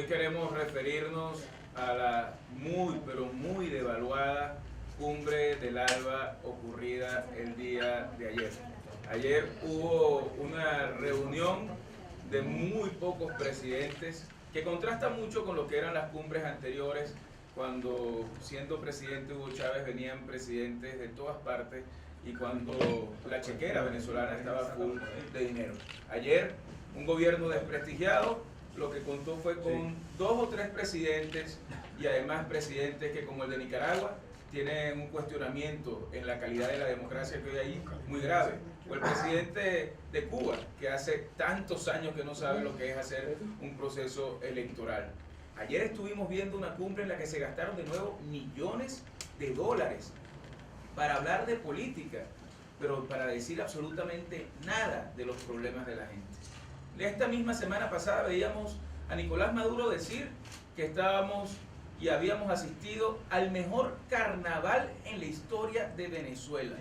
queremos referirnos a la muy, pero muy devaluada cumbre del ALBA ocurrida el día de ayer. Ayer hubo una reunión de muy pocos presidentes que contrasta mucho con lo que eran las cumbres anteriores, cuando siendo presidente Hugo Chávez venían presidentes de todas partes y cuando la chequera venezolana estaba full de dinero. Ayer un gobierno desprestigiado, lo que contó fue con 2 o 3 presidentes y además presidentes que, como el de Nicaragua, tienen un cuestionamiento en la calidad de la democracia que hay ahí muy grave. O el presidente de Cuba, que hace tantos años que no sabe lo que es hacer un proceso electoral. Ayer estuvimos viendo una cumbre en la que se gastaron de nuevo millones de dólares para hablar de política, pero para decir absolutamente nada de los problemas de la gente. Esta misma semana pasada veíamos a Nicolás Maduro decir que estábamos y habíamos asistido al mejor carnaval en la historia de Venezuela.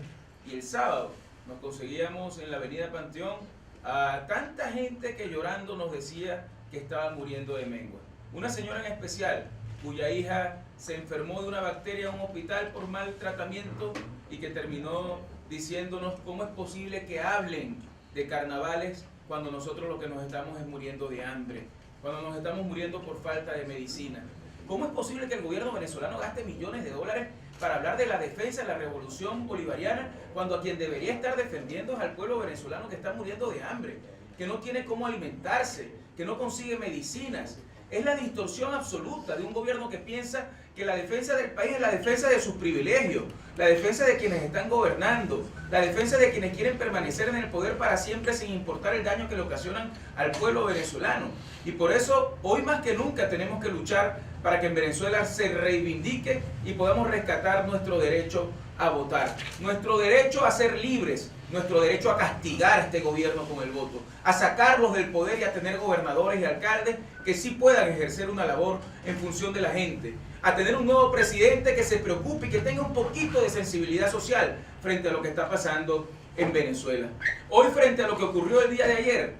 Y el sábado nos conseguíamos en la avenida Panteón a tanta gente que llorando nos decía que estaba muriendo de mengua. Una señora en especial, cuya hija se enfermó de una bacteria en un hospital por mal tratamiento y que terminó diciéndonos cómo es posible que hablen de carnavales cuando nosotros lo que nos estamos es muriendo de hambre, cuando nos estamos muriendo por falta de medicina. ¿Cómo es posible que el gobierno venezolano gaste millones de dólares para hablar de la defensa de la revolución bolivariana, cuando a quien debería estar defendiendo es al pueblo venezolano que está muriendo de hambre, que no tiene cómo alimentarse, que no consigue medicinas? Es la distorsión absoluta de un gobierno que piensa que la defensa del país es la defensa de sus privilegios, la defensa de quienes están gobernando, la defensa de quienes quieren permanecer en el poder para siempre sin importar el daño que le ocasionan al pueblo venezolano. Y por eso, hoy más que nunca tenemos que luchar para que en Venezuela se reivindique y podamos rescatar nuestro derecho a votar, nuestro derecho a ser libres, nuestro derecho a castigar a este gobierno con el voto, a sacarlos del poder y a tener gobernadores y alcaldes que sí puedan ejercer una labor en función de la gente, a tener un nuevo presidente que se preocupe y que tenga un poquito de sensibilidad social frente a lo que está pasando en Venezuela. Hoy, frente a lo que ocurrió el día de ayer,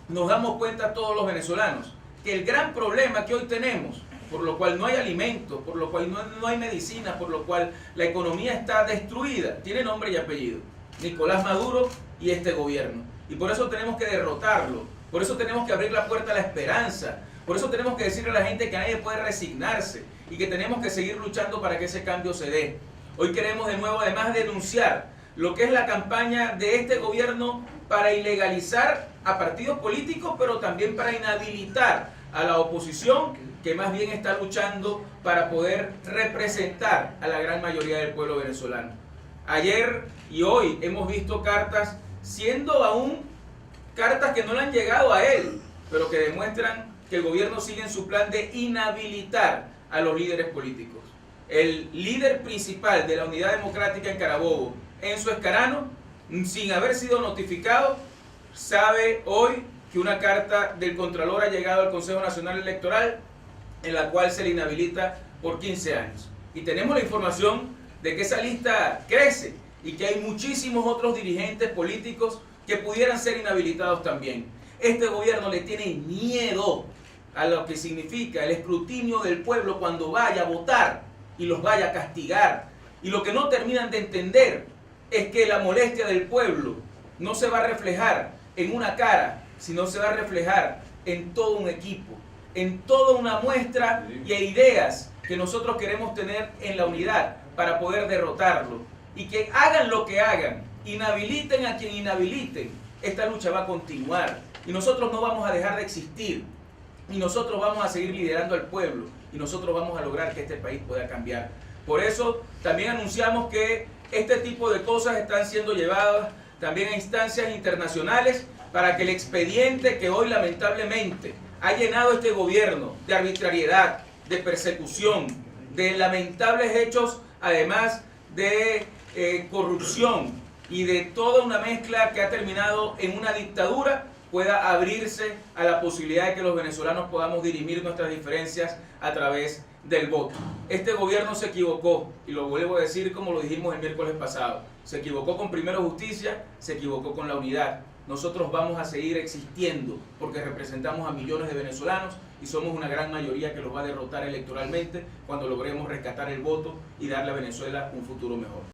nos damos cuenta todos los venezolanos que el gran problema que hoy tenemos, por lo cual no hay alimentos, por lo cual no hay medicina, por lo cual la economía está destruida, tiene nombre y apellido: Nicolás Maduro y este gobierno. Y por eso tenemos que derrotarlo, por eso tenemos que abrir la puerta a la esperanza, por eso tenemos que decirle a la gente que nadie puede resignarse y que tenemos que seguir luchando para que ese cambio se dé. Hoy queremos de nuevo además denunciar lo que es la campaña de este gobierno para ilegalizar a partidos políticos, pero también para inhabilitar a la oposición, que más bien está luchando para poder representar a la gran mayoría del pueblo venezolano. Ayer y hoy hemos visto cartas, siendo aún cartas que no le han llegado a él, pero que demuestran que el gobierno sigue en su plan de inhabilitar a los líderes políticos. El líder principal de la Unidad Democrática en Carabobo, Enzo Escarano, sin haber sido notificado, sabe hoy que una carta del Contralor ha llegado al Consejo Nacional Electoral en la cual se le inhabilita por 15 años. Y tenemos la información de que esa lista crece y que hay muchísimos otros dirigentes políticos que pudieran ser inhabilitados también. Este gobierno le tiene miedo a lo que significa el escrutinio del pueblo cuando vaya a votar y los vaya a castigar. Y lo que no terminan de entender es que la molestia del pueblo no se va a reflejar en una cara, sino se va a reflejar en todo un equipo, en toda una muestra y ideas que nosotros queremos tener en la unidad para poder derrotarlo. Y que hagan lo que hagan, inhabiliten a quien inhabiliten, esta lucha va a continuar y nosotros no vamos a dejar de existir y nosotros vamos a seguir liderando al pueblo y nosotros vamos a lograr que este país pueda cambiar. Por eso también anunciamos que este tipo de cosas están siendo llevadas también a instancias internacionales para que el expediente que hoy lamentablemente ha llenado este gobierno de arbitrariedad, de persecución, de lamentables hechos, además de corrupción y de toda una mezcla que ha terminado en una dictadura, pueda abrirse a la posibilidad de que los venezolanos podamos dirimir nuestras diferencias a través del voto. Este gobierno se equivocó, y lo vuelvo a decir como lo dijimos el miércoles pasado, se equivocó con Primero Justicia, se equivocó con la unidad. Nosotros vamos a seguir existiendo porque representamos a millones de venezolanos y somos una gran mayoría que los va a derrotar electoralmente cuando logremos rescatar el voto y darle a Venezuela un futuro mejor.